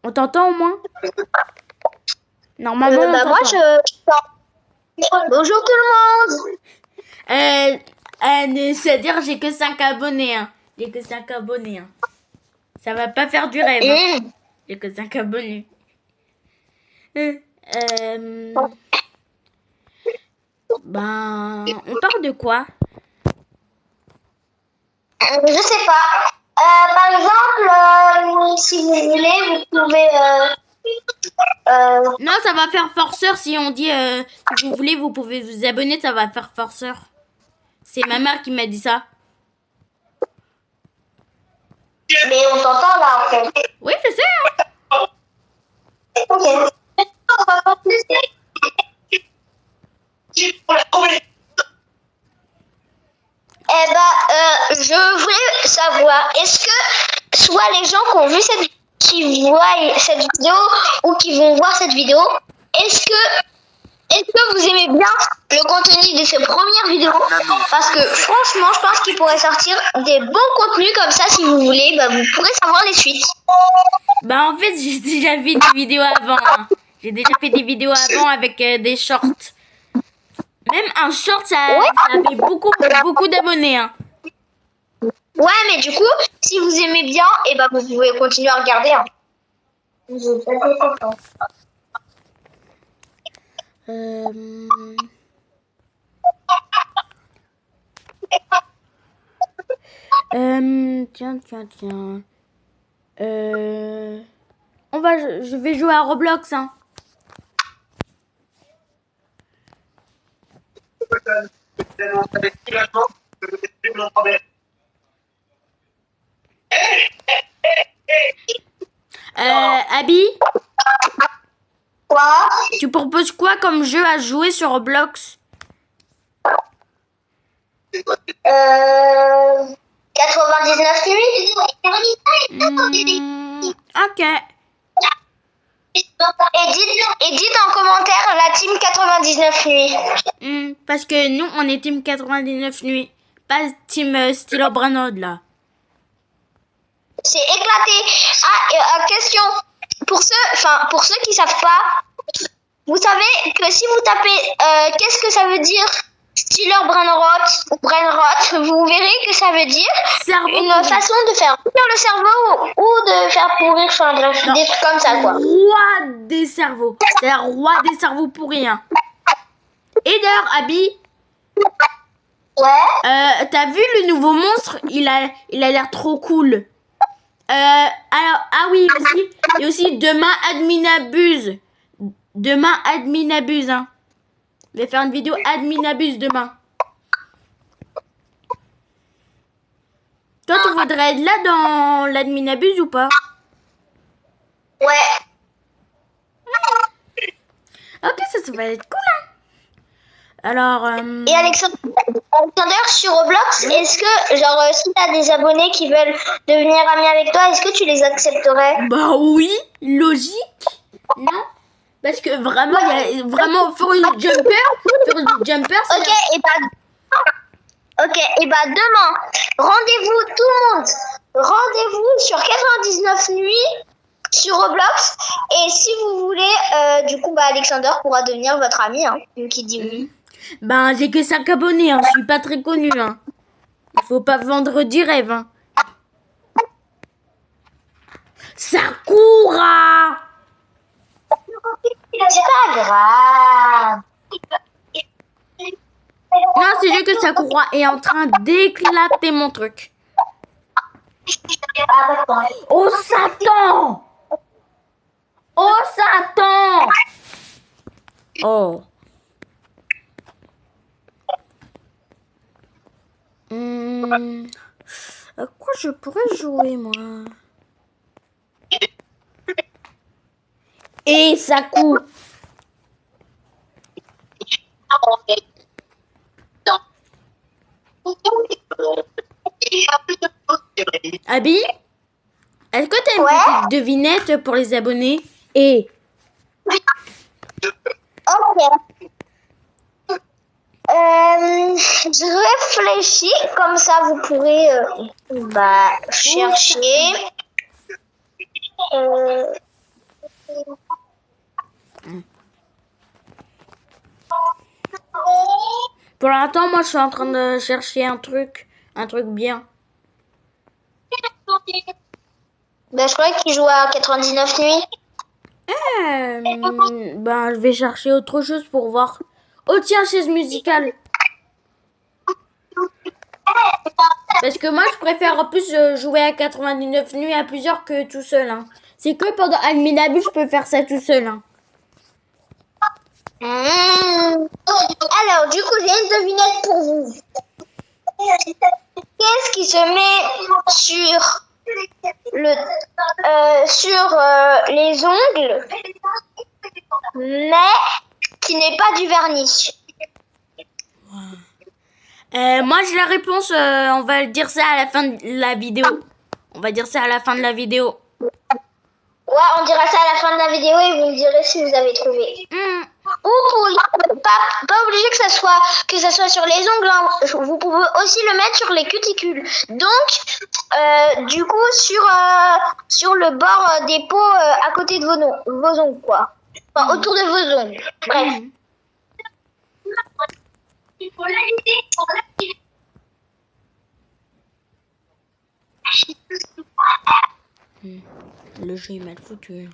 On t'entend au moins? Normalement, on moi, t'entend. Bonjour tout le monde. C'est-à-dire j'ai que 5 abonnés. Hein. J'ai que 5 abonnés. Hein. Ça va pas faire du rêve. Hein. J'ai que 5 abonnés. On parle de quoi? Je sais pas. Par exemple, si vous voulez, vous pouvez... Non, ça va faire forceur si on dit si vous voulez, vous pouvez vous abonner, ça va faire forceur. C'est ma mère qui m'a dit ça. Mais on t'entend là en fait. Oui, je sais. Hein. Ok. Je voulais savoir, est-ce que soit les gens qui voient cette vidéo ou qui vont voir cette vidéo, est-ce que vous aimez bien le contenu de ces premières vidéos? Parce que franchement, je pense qu'il pourrait sortir des bons contenus comme ça. Si vous voulez, vous pourrez savoir les suites. En fait, j'ai déjà fait des vidéos avant. Hein. J'ai déjà fait des vidéos avant avec des shorts. Même un short, ça avait beaucoup d'abonnés. Hein. Ouais, mais du coup, si vous aimez bien, vous pouvez continuer à regarder. Hein. Tiens. Je vais jouer à Roblox. Hein. Abby? Quoi? Tu proposes quoi comme jeu à jouer sur Roblox? 99 nuits. Ok. Et dites en commentaire la team 99 nuits. Parce que nous, on est team 99 nuits. Pas team Stylo Branod, là. C'est éclaté. Question. Pour ceux qui savent pas, vous savez que si vous tapez qu'est-ce que ça veut dire Stealer Brainrot ou Brainrot, vous verrez que ça veut dire une façon de faire pourrir le cerveau ou de faire pourrir, des trucs comme ça, quoi. Roi des cerveaux. C'est un roi des cerveaux pourris. Hein. Et d'ailleurs, Abby. Ouais. T'as vu le nouveau monstre? Il a l'air trop cool. Oui, aussi. Et aussi, demain, admin abuse. Hein. Je vais faire une vidéo admin abuse demain. Toi, tu voudrais être là dans l'admin abuse ou pas? Ouais. Ok, ça va être cool, hein. Alors... Et Alexander, sur Roblox, est-ce que, si t'as des abonnés qui veulent devenir amis avec toi, est-ce que tu les accepterais? Bah oui, logique. Non? Parce que vraiment, il y a vraiment for you jumper. Ok, demain, rendez-vous tout le monde. Rendez-vous sur 99 nuits sur Roblox. Et si vous voulez, du coup, Alexander pourra devenir votre ami, hein, qui dit oui. J'ai que 5 abonnés, hein. Je suis pas très connu, hein. Il faut pas vendre du rêve, hein. Sakura! C'est pas grave. Non, c'est juste que Sakura est en train d'éclater mon truc. Oh, Satan! Oh, Satan! Oh. À quoi je pourrais jouer, moi? Et Saku. Abby, est-ce que tu as une petite devinette pour les abonnés? Et ok. Je réfléchis, comme ça vous pourrez chercher. Pour l'instant, moi, je suis en train de chercher un truc bien. Ben, je croyais qu'il jouait à 99 nuits. Ben, je vais chercher autre chose pour voir. Oh, tiens, chaise musicale. Parce que moi, je préfère en plus jouer à 99 nuits à plusieurs que tout seul. Hein. C'est que pendant Adminable, je peux faire ça tout seul. Hein. Alors, du coup, j'ai une devinette pour vous. Qu'est-ce qui se met sur les ongles, mais qui n'est pas du vernis? Moi, j'ai la réponse. On va dire ça à la fin de la vidéo. On va dire ça à la fin de la vidéo. Ouais, on dira ça à la fin de la vidéo et vous me direz si vous avez trouvé. Ou pas obligé que ça soit sur les ongles. Hein. Vous pouvez aussi le mettre sur les cuticules. Donc, du coup, sur le bord des peaux à côté de vos ongles, quoi. Enfin, autour de vos ongles. Bref. Le jeu est mal foutu.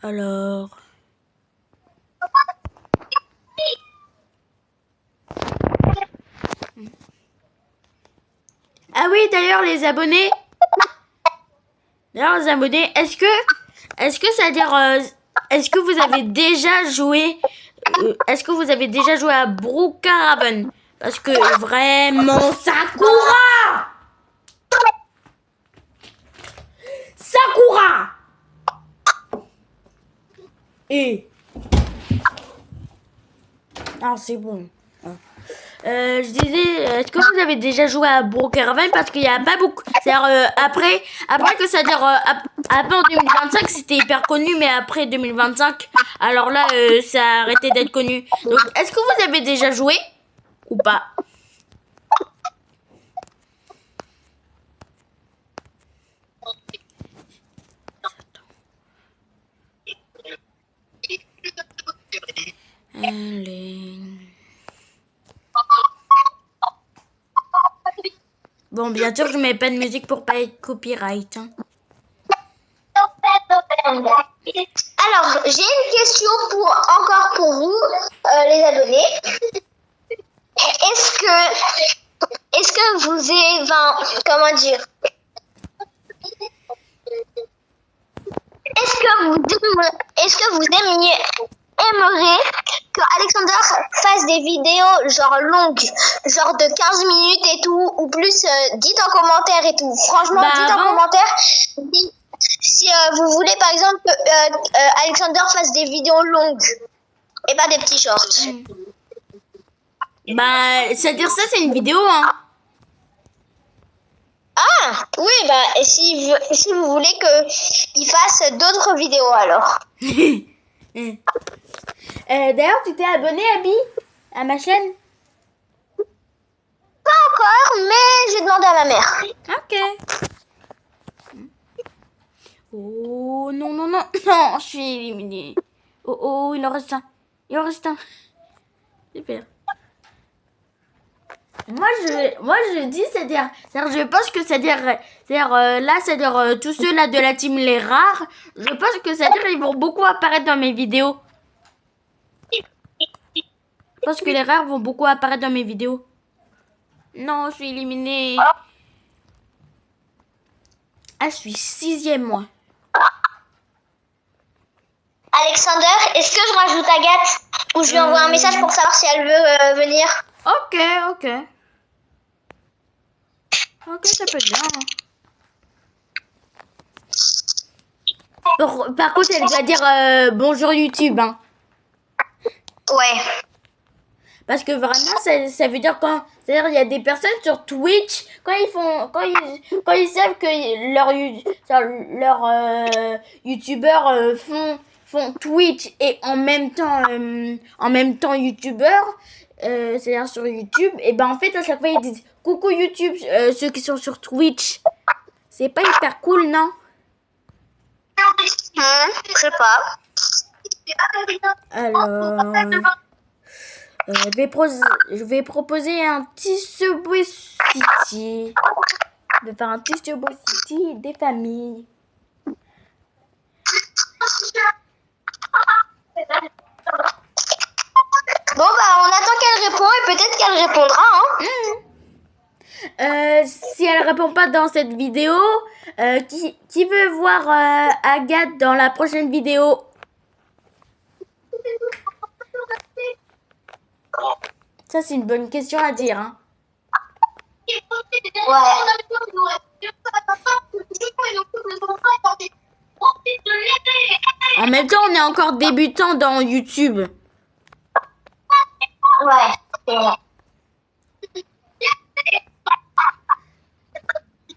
Alors... Ah oui, d'ailleurs, les abonnés... est-ce que ça veut dire... est-ce que vous avez déjà joué... est-ce que vous avez déjà joué à Brookhaven? Parce que vraiment, Sakura! Sakura! Et... Ah, c'est bon. Je disais, est-ce que vous avez déjà joué à Brookhaven? Parce qu'il n'y a pas beaucoup. C'est-à-dire, après que ça veut dire, après en 2025, c'était hyper connu, mais après 2025, alors là, ça a arrêté d'être connu. Donc, est-ce que vous avez déjà joué? Ou pas? Allez. Bon, bien sûr, je mets pas de musique pour pas être copyright. Hein. Alors, j'ai une question encore pour vous, les abonnés. Est-ce que vous comment dire? Est-ce que vous aimeriez que Alexander fasse des vidéos genre longues, genre de 15 minutes et tout, ou plus, dites en commentaire et tout. Franchement, dites en commentaire si vous voulez par exemple que Alexander fasse des vidéos longues et pas des petits shorts. Bah, c'est-à-dire ça, c'est une vidéo, hein. Ah, oui, bah, si vous voulez qu'il fasse d'autres vidéos, alors. D'ailleurs, tu t'es abonné, Abby, à ma chaîne? Pas encore, mais j'ai demandé à ma mère. Ok. Oh, non, non, non, non, je suis éliminée. Oh, il en reste un. Super. Moi je dis, c'est-à-dire, je pense que tous ceux là de la team les rares, je pense que c'est-à-dire ils vont beaucoup apparaître dans mes vidéos. Je pense que les rares vont beaucoup apparaître dans mes vidéos. Non, je suis éliminée. Ah, je suis 6e, moi. Alexander, est-ce que je rajoute Agathe ou je lui envoie un message pour savoir si elle veut venir? Ok, ça peut être bien. Par contre, elle doit dire bonjour YouTube. Hein. Ouais. Parce que vraiment, ça veut dire quand... C'est-à-dire, il y a des personnes sur Twitch, quand ils savent que leurs youtubeurs font Twitch et en même temps youtubeur, c'est-à-dire sur YouTube, et ben en fait, à chaque fois, ils disent coucou YouTube, ceux qui sont sur Twitch. C'est pas hyper cool, non? Je sais pas. Alors, je vais proposer un petit Subway City. De faire un petit Subway City des familles. Bon, bah, on attend qu'elle réponde et peut-être qu'elle répondra, hein. Si elle répond pas dans cette vidéo, qui veut voir Agathe dans la prochaine vidéo? Ça, c'est une bonne question à dire, hein. En même temps, on est encore débutant dans YouTube. Ouais, c'est vrai.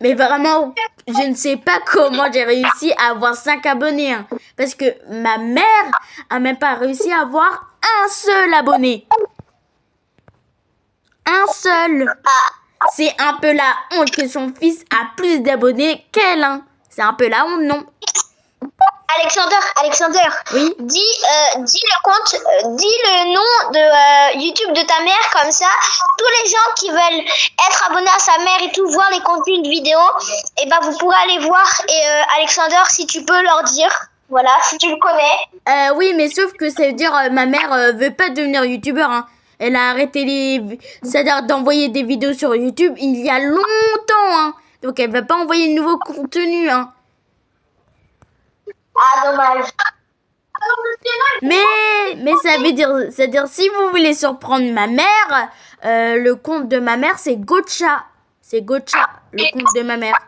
Mais vraiment, je ne sais pas comment j'ai réussi à avoir 5 abonnés, hein. Parce que ma mère a même pas réussi à avoir un seul abonné. Un seul. C'est un peu la honte que son fils a plus d'abonnés qu'elle, hein. C'est un peu la honte, non? Alexander, Oui. dis le compte, dis le nom de YouTube de ta mère, comme ça, tous les gens qui veulent être abonnés à sa mère et tout, voir les contenus de vidéos, et ben vous pourrez aller voir. Et Alexander, si tu peux leur dire, voilà, si tu le connais. Oui, mais sauf que ça veut dire ma mère veut pas devenir youtubeur, hein. Elle a arrêté c'est-à-dire d'envoyer des vidéos sur YouTube il y a longtemps, hein. Donc elle va pas envoyer de nouveaux contenus, hein. Ah, dommage. Mais ça veut dire, c'est-à-dire si vous voulez surprendre ma mère, le compte de ma mère c'est Gotcha. C'est Gotcha, le compte de ma mère.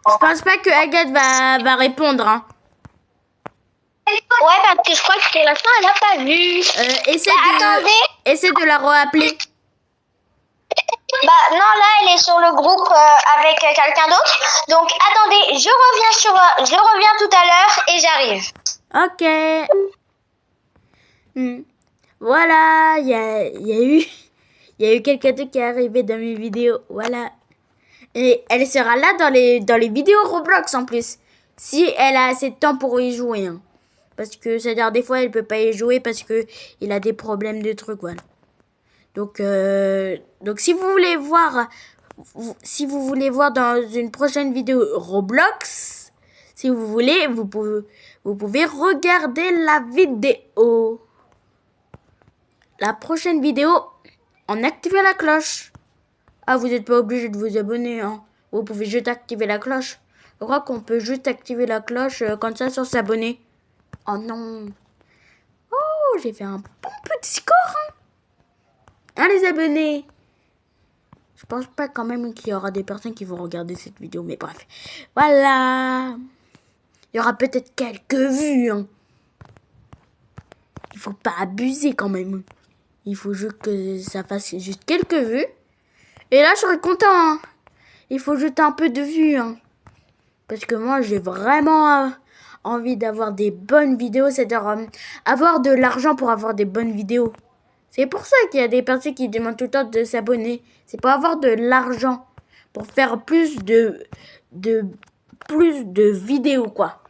Je pense pas que Agathe va répondre, hein. Ouais, parce que je crois que pour l'instant, elle n'a pas vu. Attendez. Essaie de la rappeler. Bah non, là, elle est sur le groupe avec quelqu'un d'autre. Donc, attendez, je reviens tout à l'heure et j'arrive. Ok. Voilà, il y a eu quelqu'un d'autre qui est arrivé dans mes vidéos. Voilà. Et elle sera là dans les vidéos Roblox en plus. Si elle a assez de temps pour y jouer, hein. Parce que, c'est-à-dire, des fois, elle peut pas y jouer parce que il a des problèmes de trucs, voilà. Donc si vous voulez voir dans une prochaine vidéo Roblox, si vous voulez, vous pouvez regarder la vidéo. La prochaine vidéo, en activant la cloche. Ah, vous n'êtes pas obligé de vous abonner, hein. Vous pouvez juste activer la cloche. Je crois qu'on peut juste activer la cloche comme ça sans s'abonner. Oh non. Oh, j'ai fait un bon petit score, hein. Hein, les abonnés? Je pense pas quand même qu'il y aura des personnes qui vont regarder cette vidéo, mais bref. Voilà. Il y aura peut-être quelques vues, hein. Il faut pas abuser quand même. Il faut juste que ça fasse juste quelques vues. Et là, je serais content, hein. Il faut juste un peu de vues, hein. Parce que moi, j'ai vraiment envie d'avoir des bonnes vidéos. C'est-à-dire avoir de l'argent pour avoir des bonnes vidéos. C'est pour ça qu'il y a des personnes qui demandent tout le temps de s'abonner. C'est pour avoir de l'argent. Pour faire plus de vidéos, quoi.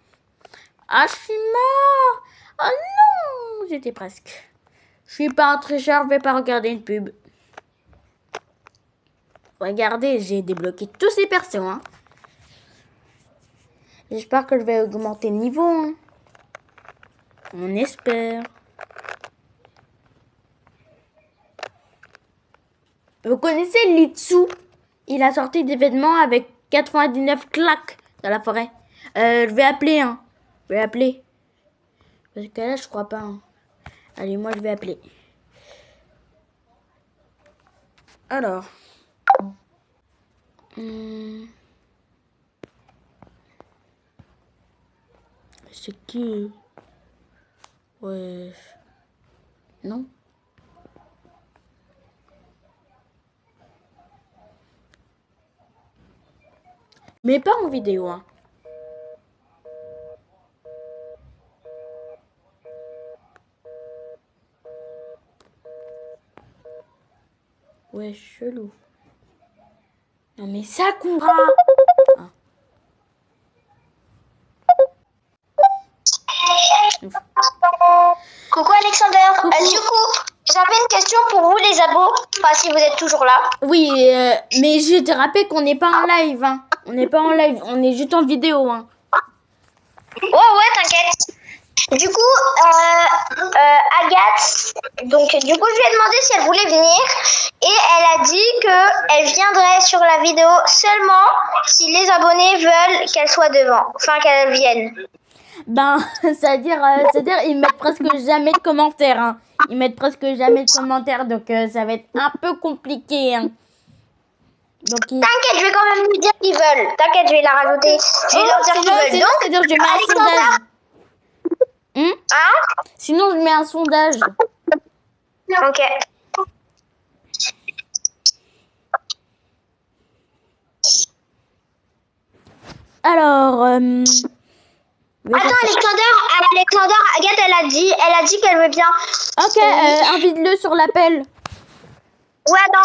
Ah, je suis mort. Oh non, j'étais presque. Je suis pas un tricheur, je vais pas regarder une pub. Regardez, j'ai débloqué tous ces persos, hein. J'espère que je vais augmenter le niveau, hein. On espère. Vous connaissez Litsu? Il a sorti des vêtements avec 99 claques dans la forêt. Je vais appeler, hein. Je vais appeler. Parce que là, je crois pas, hein. Allez, moi, je vais appeler. Alors. C'est qui? Ouais. Non. Mais pas en vidéo, hein. Ouais, chelou. Non mais Sakura. Ah. Coucou Alexander. Coucou. Du coup, j'avais une question pour vous les abos. Enfin, si vous êtes toujours là. Oui, mais je te rappelle qu'on n'est pas en live, hein. On n'est pas en live, on est juste en vidéo, hein. Ouais, t'inquiète. Du coup, Agathe, donc du coup, je lui ai demandé si elle voulait venir et elle a dit qu'elle viendrait sur la vidéo seulement si les abonnés veulent qu'elle soit devant, enfin qu'elle vienne. Ben, c'est-à-dire, ils mettent presque jamais de commentaires, hein. Ils mettent presque jamais de commentaires, donc ça va être un peu compliqué, hein. Donc, T'inquiète, je vais quand même lui dire qu'ils veulent. T'inquiète, je vais la rajouter. Je vais leur dire qu'ils veulent. Donc, c'est-à-dire, je mets un Alexandra. sondage. Hein? Sinon, je mets un sondage. Ok. Alors, Attends, Alexander, Agathe, elle a dit qu'elle veut bien. ok, invite-le sur l'appel. Ouais, non.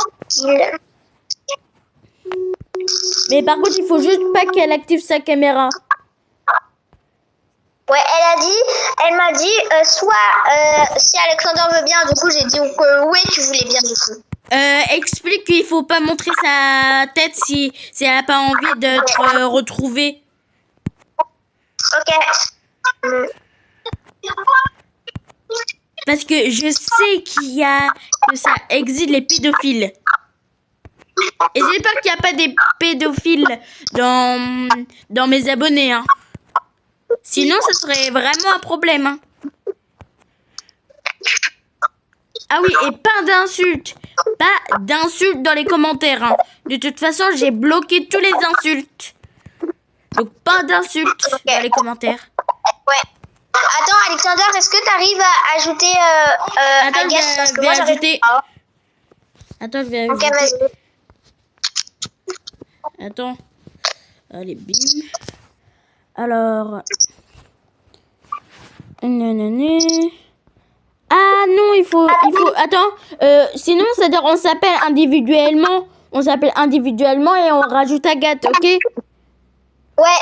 Mais par contre, il faut juste pas qu'elle active sa caméra. Ouais, elle m'a dit, soit si Alexander veut bien, du coup j'ai dit que oui, tu voulais bien du coup. Explique qu'il faut pas montrer sa tête si elle a pas envie d'être retrouvée. Ok. Parce que je sais que ça existe les pédophiles. Et j'espère qu'il n'y a pas des pédophiles dans mes abonnés, hein. Sinon, ce serait vraiment un problème, hein. Ah oui, et pas d'insultes. Pas d'insultes dans les commentaires, hein. De toute façon, j'ai bloqué tous les insultes. Donc, pas d'insultes dans les commentaires. Ouais. Attends, Alexander, est-ce que tu arrives à ajouter Attends, Agathe, parce que je vais moi, j'arrive ajouter. pas. Attends, je vais Ok, ajouter. vas-y. Attends. Allez, bim. Alors. Nanana. Ah non, il faut. Attends. Sinon, c'est-à-dire, on s'appelle individuellement. On s'appelle individuellement et on rajoute Agathe, ok? Ouais.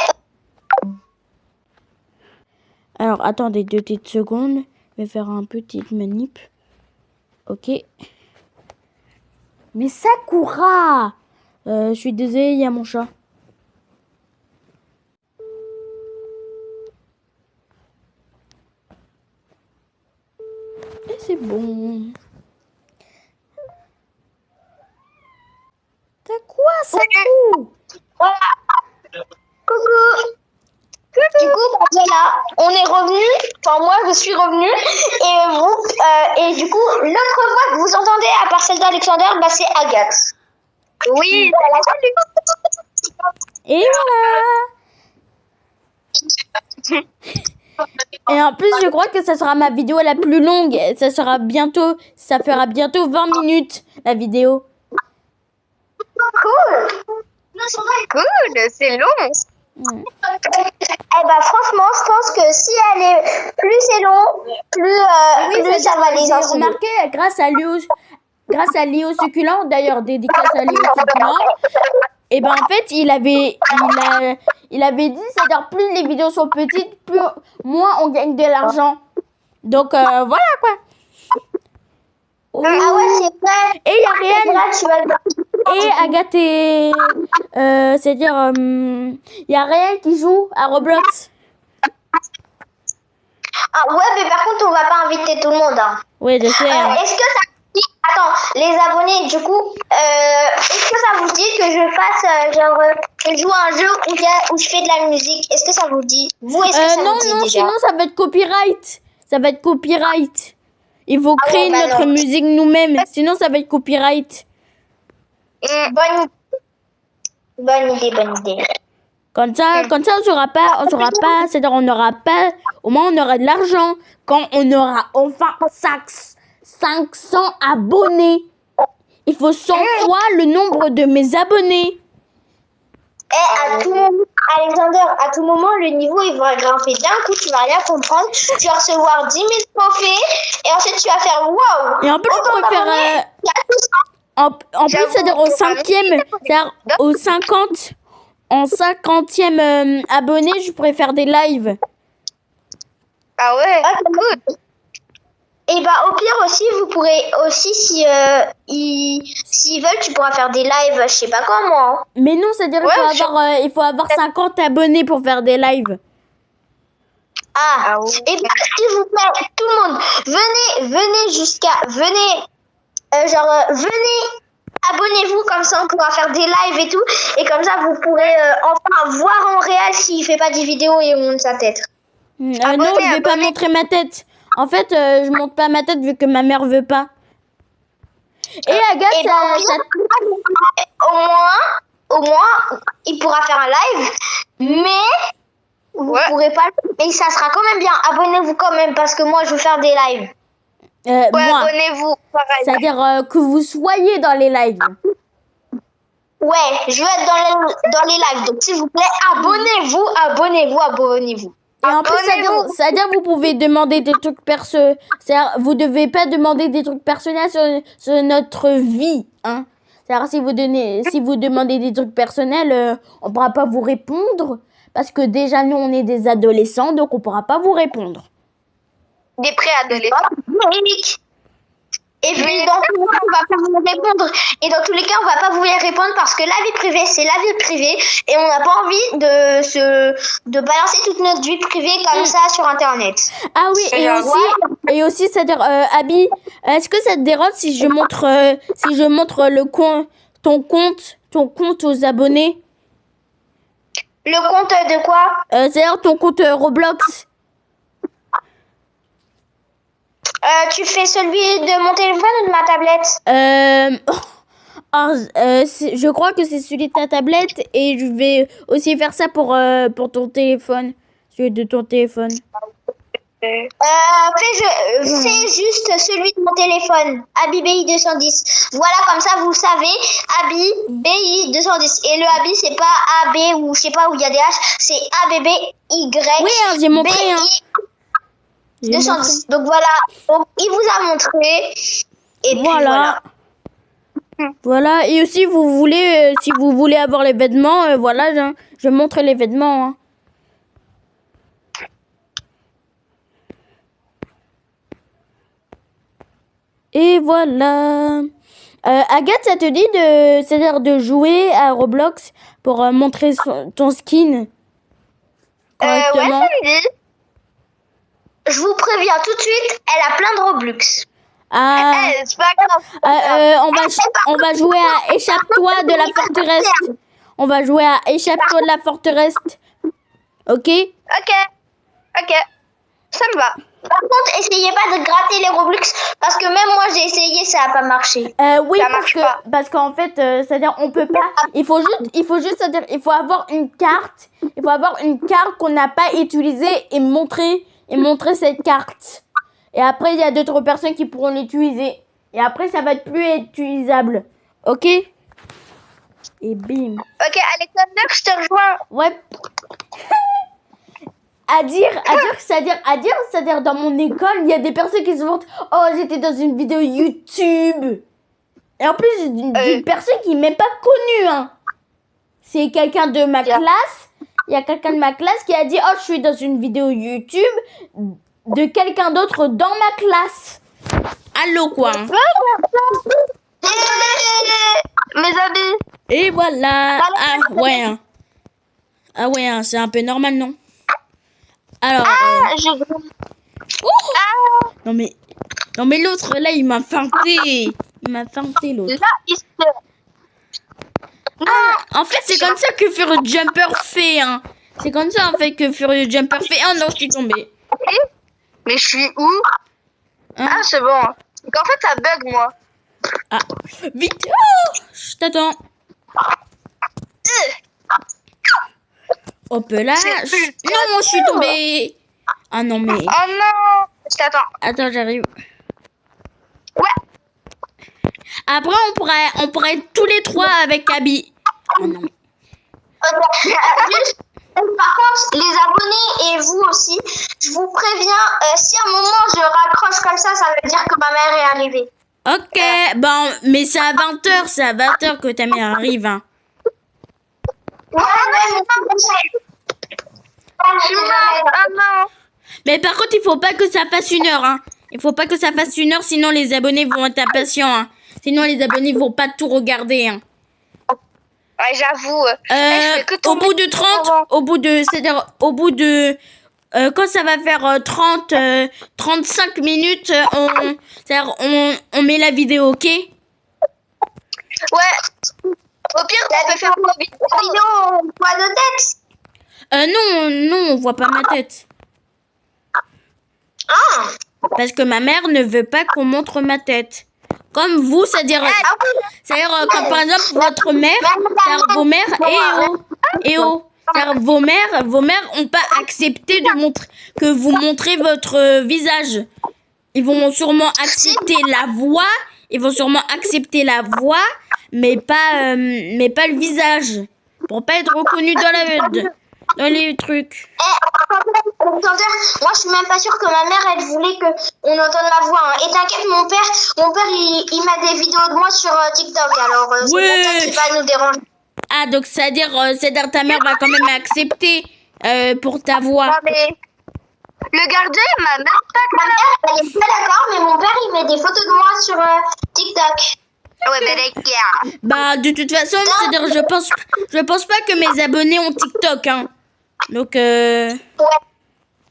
Alors, attendez 2 petites secondes. Je vais faire un petit manip. Ok. Mais Sakura! Je suis désolée, il y a mon chat. Et c'est bon. T'as quoi, Sakou? Coucou. Du coup, voilà, on est revenu. Enfin, moi, je suis revenue. Et vous, et du coup, l'autre voix que vous entendez, à part celle d'Alexander, bah, c'est Agathe. Oui, Et voilà. Et en plus, je crois que ça sera ma vidéo la plus longue. Ça fera bientôt 20 minutes, la vidéo. Cool. Cool, c'est long. Eh ben franchement, je pense que si elle est plus c'est long, plus ça va les J'ai insulter. remarqué grâce à Léo Succulent, d'ailleurs dédicace à Léo Succulent. Et ben en fait, il avait dit, c'est-à-dire plus les vidéos sont petites, plus moins on gagne de l'argent. Donc voilà quoi. Ah ouais, c'est vrai. Et il y a rien. Tu vas... Et Agathe, c'est-à-dire, il y a rien qui joue à Roblox. Ah ouais, mais par contre, on va pas inviter tout le monde. Hein. Oui, je sais. Est-ce que ça vous dit... Attends, les abonnés, du coup, est-ce que ça vous dit que je fasse, je joue à un jeu où je fais de la musique? Est-ce que ça vous dit? Vous, est-ce que ça non, vous dit non, déjà? sinon ça va être copyright. Ça va être copyright. Il faut créer ouais, bah notre non. musique nous-mêmes. Sinon, ça va être copyright. Bonne idée. Comme ça, on saura pas, c'est-à-dire on n'aura pas, au moins on aura de l'argent quand on aura enfin 500 abonnés. Il faut 100 fois le nombre de mes abonnés. Et à tout moment, Alexander, à tout moment, le niveau il va grimper d'un coup, tu vas rien comprendre. Tu vas recevoir 10 000 trophées et ensuite tu vas faire wow. Et en plus, je préfère. En plus, c'est-à-dire au 5e, c'est-à-dire au 50, en 50e abonné, je préfère des lives. Ah ouais, cool. Et bah au pire aussi, vous pourrez aussi, si s'ils veulent, tu pourras faire des lives, je sais pas quoi moi. Hein. Mais non, c'est-à-dire il faut avoir 50 abonnés pour faire des lives. Ah, et bien s'il vous plaît, tout le monde, venez, abonnez-vous, comme ça on pourra faire des lives et tout, et comme ça vous pourrez enfin voir en réel s'il fait pas des vidéos et on monte sa tête. Non, je vais pas montrer ma tête. En fait, je montre pas ma tête vu que ma mère veut pas. Et Agathe, au moins, il pourra faire un live, mais vous pourrez pas. Mais ça sera quand même bien. Abonnez-vous quand même parce que moi, je veux faire des lives. Moi, abonnez-vous. C'est-à-dire que vous soyez dans les lives. Ouais, je veux être dans les lives. Donc, s'il vous plaît, abonnez-vous. Et en plus, c'est-à-dire vous pouvez demander des trucs perso. C'est-à-dire vous devez pas demander des trucs personnels sur notre vie, hein. C'est-à-dire si vous demandez des trucs personnels, on pourra pas vous répondre parce que déjà nous on est des adolescents, donc on pourra pas vous répondre. Des préadolescents. Et puis dans tous les cas, on va pas vous répondre. Et dans tous les cas, on va pas vous y répondre parce que la vie privée, c'est la vie privée. Et on n'a pas envie de balancer toute notre vie privée comme ça sur Internet. Ah oui, et aussi, c'est-à-dire, Abby, est-ce que ça te dérange si je montre ton compte aux abonnés? Le compte de quoi? C'est-à-dire ton compte Roblox. Tu fais celui de mon téléphone ou de ma tablette? Je crois que c'est celui de ta tablette et je vais aussi faire ça pour ton téléphone, celui de ton téléphone. Fais juste celui de mon téléphone, AbiBI 210. Voilà, comme ça vous savez, AbiBI 210. Et le Abi, c'est pas AB ou je sais pas où il y a des H, c'est ABBY. Oui, hein, j'ai montré. 210. Donc voilà, donc, il vous a montré. Et puis voilà. Voilà, et aussi si vous voulez avoir les vêtements, voilà, je montre les vêtements. Hein. Et voilà. Agathe, ça te dit c'est-à-dire de jouer à Roblox pour montrer ton skin correctement? Ouais, ça me dit. Je vous préviens tout de suite, elle a plein de Robux. C'est pas grave. On va jouer à Échappe-toi de la forteresse. On va jouer à Échappe-toi de la forteresse. Ok? Ok. Ça me va. Par contre, essayez pas de gratter les Robux parce que même moi j'ai essayé, ça a pas marché. Oui, ça parce qu'en fait, c'est-à-dire on peut pas. Il faut juste, c'est-à-dire il faut avoir une carte. Il faut avoir une carte qu'on n'a pas utilisée et montrer cette carte. Et après, il y a d'autres personnes qui pourront l'utiliser. Et après, ça va être plus utilisable. Ok? Et bim. Ok, Alexander, je te rejoins. Ouais. À dire, c'est-à-dire dans mon école, il y a des personnes qui se montrent, oh, j'étais dans une vidéo YouTube. Et en plus, d'une personne qui n'est même pas connue, hein. C'est quelqu'un de ma classe. Il y a quelqu'un de ma classe qui a dit, oh, je suis dans une vidéo YouTube de quelqu'un d'autre dans ma classe. Allô, quoi. Mes amis. Et voilà. Ah ouais, hein, c'est un peu normal, non? Alors. Non mais l'autre là, il m'a feinté. L'autre. Là, En fait, c'est comme ça que Furious Jumper fait, hein. C'est comme ça en fait que Furious Jumper fait. Oh non, je suis tombée. Mais je suis où? Hein? Ah, c'est bon. Donc en fait, ça bug, moi. Ah, vite. Oh, je t'attends. Hop là. Non, je suis tombée. Ah non, mais... Oh non. Attends. Attends, j'arrive. Ouais. Après, on pourrait être tous les trois avec Abby. Oh non. Juste, par contre, les abonnés et vous aussi, je vous préviens, si à un moment je raccroche comme ça veut dire que ma mère est arrivée. Ok, bon, mais c'est à 20h, c'est à 20h que ta mère arrive. Hein. Ouais, mais Oh non. Mais par contre, il faut pas que ça fasse 1 heure. Hein. Il faut pas que ça fasse 1 heure, sinon les abonnés vont être impatients. Hein. Sinon, les abonnés vont pas tout regarder. Hein. Ouais, j'avoue. Je fais que Au tomber bout de 30, c'est-à-dire au bout de... quand ça va faire 35 minutes, on met la vidéo, ok? Ouais. Au pire, on peut faire une vidéo. la vidéo, on voit nos têtes. Non, on voit pas ma tête. Ah, Parce que ma mère ne veut pas qu'on montre ma tête. Comme vous, c'est-à-dire comme par exemple votre mère, c'est-à-dire vos mères, et oh, c'est-à-dire vos mères ont pas accepté de montrer que vous montrez votre visage. Ils vont sûrement accepter la voix, mais pas le visage, pour pas être reconnu dans les trucs. Alexander, moi je suis même pas sûre que ma mère elle voulait qu'on entende la voix. Hein. Et t'inquiète, mon père il met des vidéos de moi sur TikTok, alors c'est peut-être qu'il va nous déranger. Ah, donc c'est-à-dire ta mère va quand même accepter pour ta voix. Non, mais le gardien m'a même pas. Ma mère elle est pas d'accord, mais mon père il met des photos de moi sur TikTok. Ouais, mais les gars. Bah, de toute façon, c'est-à-dire je pense pas que mes abonnés ont TikTok, hein. Donc, Ouais.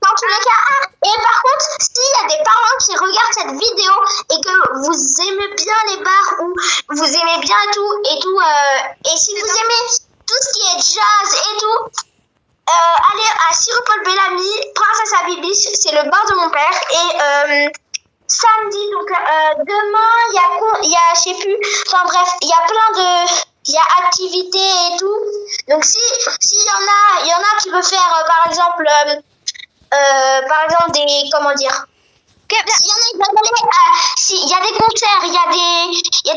Dans tous les cas, et par contre, s'il y a des parents qui regardent cette vidéo et que vous aimez bien les bars ou vous aimez bien tout, et si vous aimez tout ce qui est jazz et tout, allez à Siropol Bellamy, Princesse Habibi, c'est le bar de mon père, et samedi, donc demain, il y a, je sais plus, enfin bref, il y a plein de... Il y a activités et tout. Donc s'il y en a qui veut faire par exemple des, comment dire, s'il y en a qui veulent aller s'il y a des concerts, il y a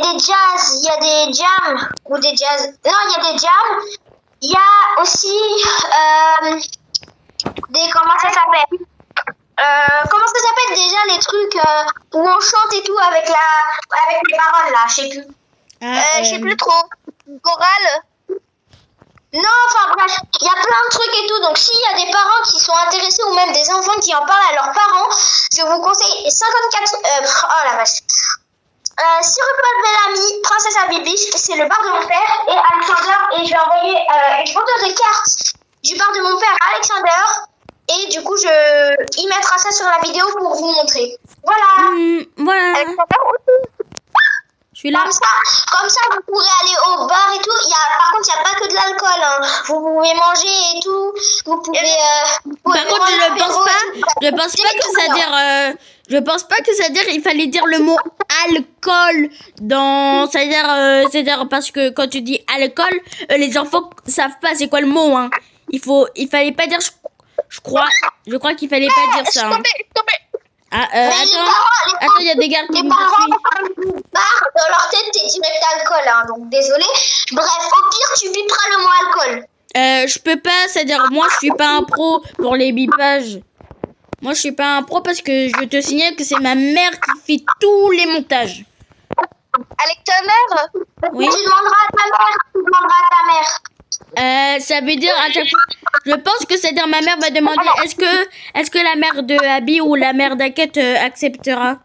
des jazz, il y a des jams ou des jazz. Non, il y a des jams. Il y a aussi des, comment ça s'appelle? Comment ça s'appelle déjà les trucs où on chante et tout avec les paroles là, je sais plus. Je sais plus trop. Chorale. Non, enfin bref, il y a plein de trucs et tout. Donc s'il y a des parents qui sont intéressés ou même des enfants qui en parlent à leurs parents, je vous conseille 54... oh la vache. Siropol Bellamy, Princesse Habibi, c'est le bar de mon père et Alexander. Et je vais envoyer une photo de carte du bar de mon père à Alexander. Et du coup, il mettra ça sur la vidéo pour vous montrer. Voilà. Voilà. Alexander aussi. Je suis là. Comme ça, vous pourrez aller au bar et tout. Par contre, il n'y a pas que de l'alcool. Hein. Vous pouvez manger et tout. Vous pouvez. Par contre, je pense pas que ça dire. Je pense pas que ça dire. Il fallait dire le mot alcool dans. C'est-à-dire parce que quand tu dis alcool, les enfants savent pas c'est quoi le mot. Hein. Il fallait pas dire. Je crois qu'il fallait pas dire ça. Hein. Ah, attends, il y a des gars qui me poursuivent. Dans leur tête, t'es direct alcool, hein, donc désolé. Bref, au pire, tu biperas le mot alcool. Je peux pas, c'est-à-dire, moi, je suis pas un pro pour les bipages. Moi, je suis pas un pro parce que je te signale que c'est ma mère qui fait tous les montages. Alexander. Oui. Tu demanderas à ta mère. Ça veut dire à chaque fois. Je pense que c'est-à-dire ma mère va demander est-ce que la mère de Abby ou la mère d'Aket acceptera.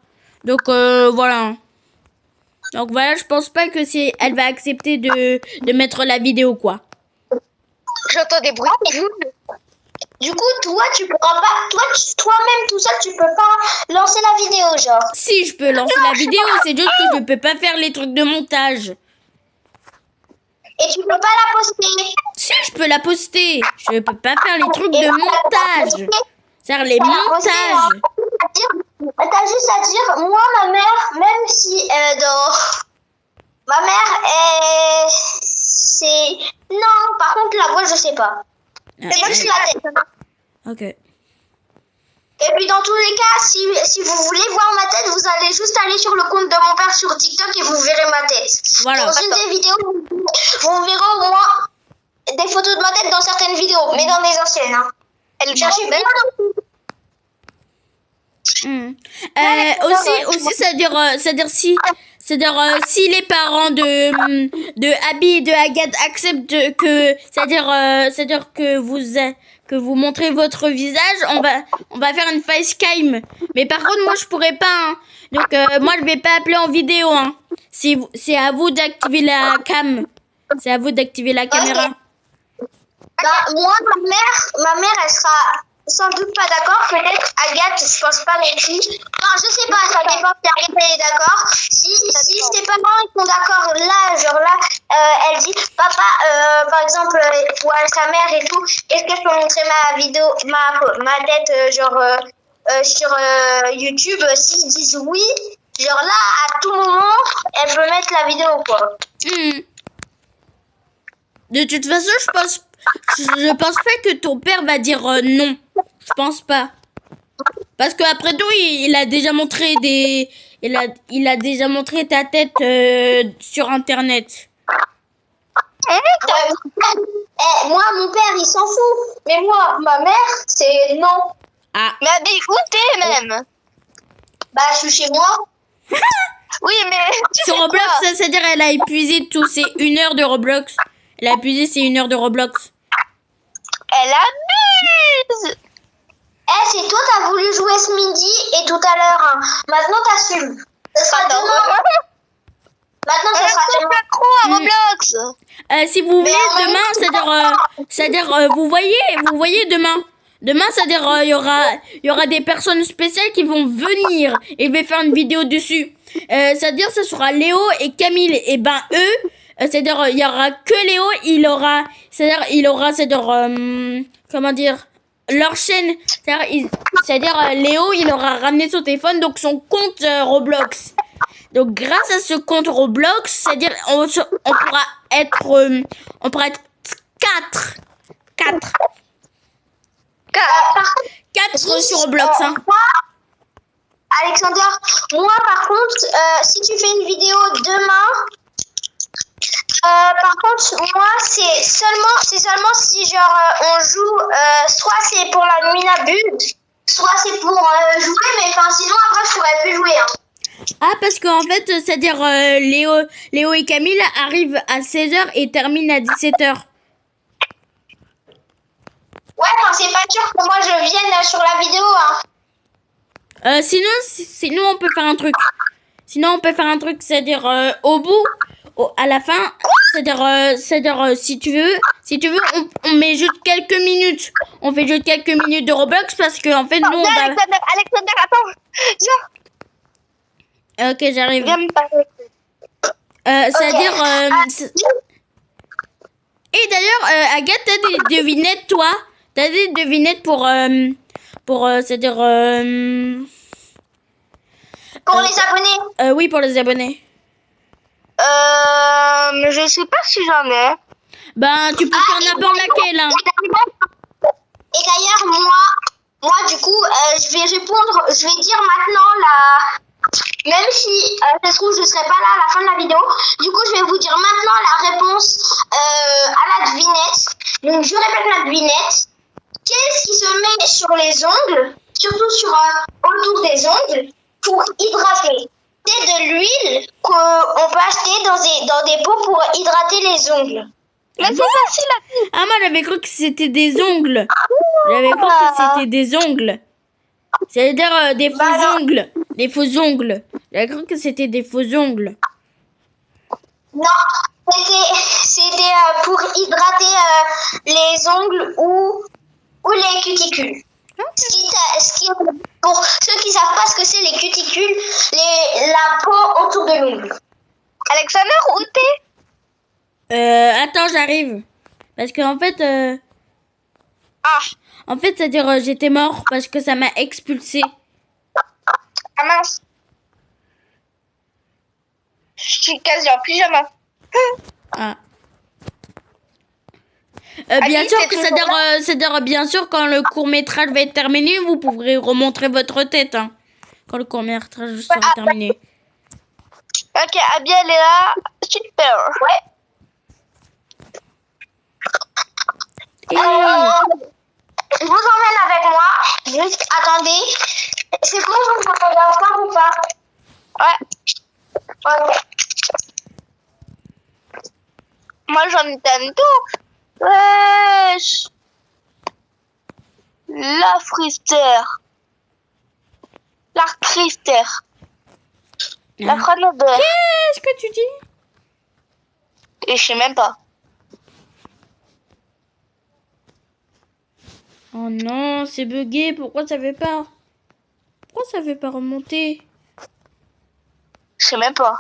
Donc voilà. Donc voilà, je pense pas que elle va accepter de mettre la vidéo quoi. J'entends des bruits. Du coup, toi, tu pourras pas, toi-même tout seul, tu peux pas lancer la vidéo, genre. Si, je peux lancer la vidéo, c'est juste que je peux pas faire les trucs de montage. Et tu peux pas la poster. Si, je peux la poster. Je peux pas faire les trucs de montage. C'est-à-dire les montages. T'as juste à dire, moi, ma mère, même si ma mère c'est... Non, par contre, la voix, je sais pas. C'est juste la tête. Ok. Et puis dans tous les cas, si vous voulez voir ma tête, vous allez juste aller sur le compte de mon père sur TikTok et vous verrez ma tête. Voilà. Dans une des vidéos, vous verrez au moins des photos de ma tête dans certaines vidéos, mais dans les anciennes. Hein. Elle Cherchez bien. Aussi, si les parents de Abby et de Agathe acceptent que, c'est-à-dire que vous montrez votre visage, on va faire une facecam. Mais par contre, moi, je pourrais pas, hein. Donc, moi, je vais pas appeler en vidéo, hein. C'est à vous d'activer la cam. C'est à vous d'activer la caméra. Bah, moi, ma mère, elle sera sans doute pas d'accord. Peut-être Agathe, je pense pas non plus. Enfin, je sais pas, ça dépend si Agathe elle est d'accord. Si ses parents ils sont d'accord là, genre là, elle dit, papa, par exemple, ou à sa mère et tout, est-ce que je peux montrer ma vidéo, ma tête, sur YouTube? S'ils disent oui, genre là, à tout moment, elle peut mettre la vidéo, quoi. De toute façon, je pense pas que ton père va dire non. Je pense pas. Parce que après tout, il a déjà montré il a déjà montré ta tête sur internet. Moi, mon père, il s'en fout. Mais moi, ma mère, c'est non. Ah. Mais Abby, où t'es même? Bah, je suis chez moi. Oui, mais... Sur Roblox, c'est-à-dire elle a épuisé tout. C'est 1 heure de Roblox. Elle a épuisé ses 1 heure de Roblox. Elle abuse. C'est toi, t'as voulu jouer ce midi et tout à l'heure. Hein. Maintenant, t'assumes. Ce sera demain. Maintenant, ce sera demain. Pas trop à Roblox. Si vous voulez, demain, c'est-à-dire, vous voyez demain. Demain, c'est-à-dire, il y aura des personnes spéciales qui vont venir et je vais faire une vidéo dessus. C'est-à-dire, ce sera Léo et Camille. Et ben, eux, c'est-à-dire, il y aura que Léo, il aura, comment dire, leur chaîne. C'est-à-dire, Léo, il aura ramené son téléphone, donc son compte Roblox. Donc, grâce à ce compte Roblox, c'est-à-dire, on pourra être 4 sur Roblox, hein. Moi, Alexander, moi, par contre, si tu fais une vidéo demain, par contre, moi, c'est seulement si, genre, on joue, soit c'est pour la nuit Nabud, soit c'est pour jouer, mais enfin, sinon, après, je pourrais plus jouer, hein. Ah, parce qu'en fait, c'est-à-dire, Léo et Camille arrivent à 16h et terminent à 17h. Ouais, enfin, c'est pas sûr que moi, je vienne sur la vidéo, hein. Sinon, on peut faire un truc. C'est-à-dire, au bout, à la fin, c'est-à-dire, si tu veux, on met juste quelques minutes. On fait juste quelques minutes de Roblox parce que, en fait, nous, on va... Alexander, attends. Viens. Ok, j'arrive. Viens me parler. C'est-à-dire... Et d'ailleurs, Agathe, t'as des devinettes, toi? T'as des devinettes pour c'est-à-dire... Pour les abonnés. Oui, pour les abonnés. Je sais pas si j'en ai. Ben, tu peux faire n'importe laquelle, hein. Et d'ailleurs, moi, du coup, je vais dire maintenant même si ça se trouve je serai pas là à la fin de la vidéo, du coup je vais vous dire maintenant la réponse à la devinette. Donc je répète la devinette. Qu'est-ce qui se met sur les ongles, surtout autour des ongles, pour hydrater? C'est de l'huile qu'on peut acheter dans des pots pour hydrater les ongles. Mais c'est facile. Ah, moi j'avais cru que c'était des ongles. J'avais cru que c'était des ongles. C'est-à-dire des faux ongles. Des faux ongles. J'avais cru que c'était des faux ongles. Non, c'était pour hydrater les ongles ou les cuticules. Pour ceux qui savent pas ce que c'est les cuticules, la peau autour de l'ongle. Alexander, où t'es? Attends, j'arrive. Parce que en fait... En fait, c'est-à-dire j'étais mort parce que ça m'a expulsé. Ah mince. Je suis quasi en pyjama. Ah. Bien Ali, sûr, t'es que toujours là c'est-à-dire, bien sûr, quand le court-métrage va être terminé, vous pourrez remontrer votre tête. Hein, quand le court-métrage sera terminé. Ok, Abby, elle est là. Super. Ouais. Et... Je vous emmène avec moi. Juste attendez. C'est bon, vous m'entendez encore ou pas? Ouais. Ok. Moi, j'en ai tout. Wesh. La frister. La frister. La Frenobeur. Qu'est-ce que tu dis? Et je sais même pas. Oh non, c'est bugué. Pourquoi ça fait pas? Pourquoi ça fait pas remonter? Je sais même pas.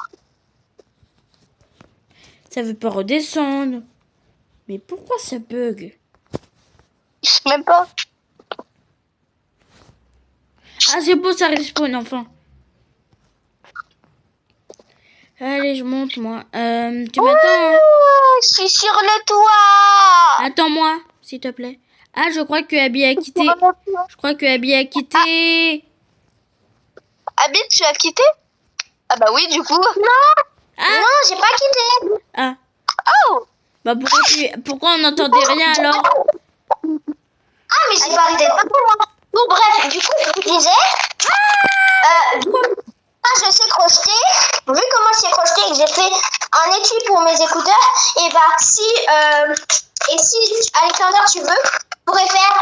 Ça veut pas redescendre. Mais pourquoi ça bug? Je sais même pas. Ah, c'est beau, ça respawn enfin. Allez, je monte moi. Tu m'attends? Hein? Je suis sur le toit. Attends-moi, s'il te plaît. Ah, je crois que Abby a quitté. Je crois que Abby a quitté. Abby, tu as quitté? Ah bah oui, du coup. Ah, Non, j'ai pas quitté. ah. Oh. Bah pourquoi on n'entendait rien alors? Ah, mais j'ai pas arrêté de parler, moi. Bon, bref, du coup, je vous disais. Je sais crocheter. Vu comment je sais crocheter et que j'ai fait un étui pour mes écouteurs, et bah si Alexander tu veux, je pourrais faire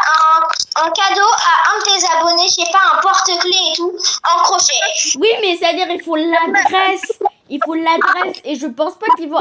un cadeau à un de tes abonnés, je sais pas, un porte-clés et tout, en crochet. Oui, mais c'est-à-dire il faut l'adresse. Il faut l'adresse et je pense pas qu'ils vont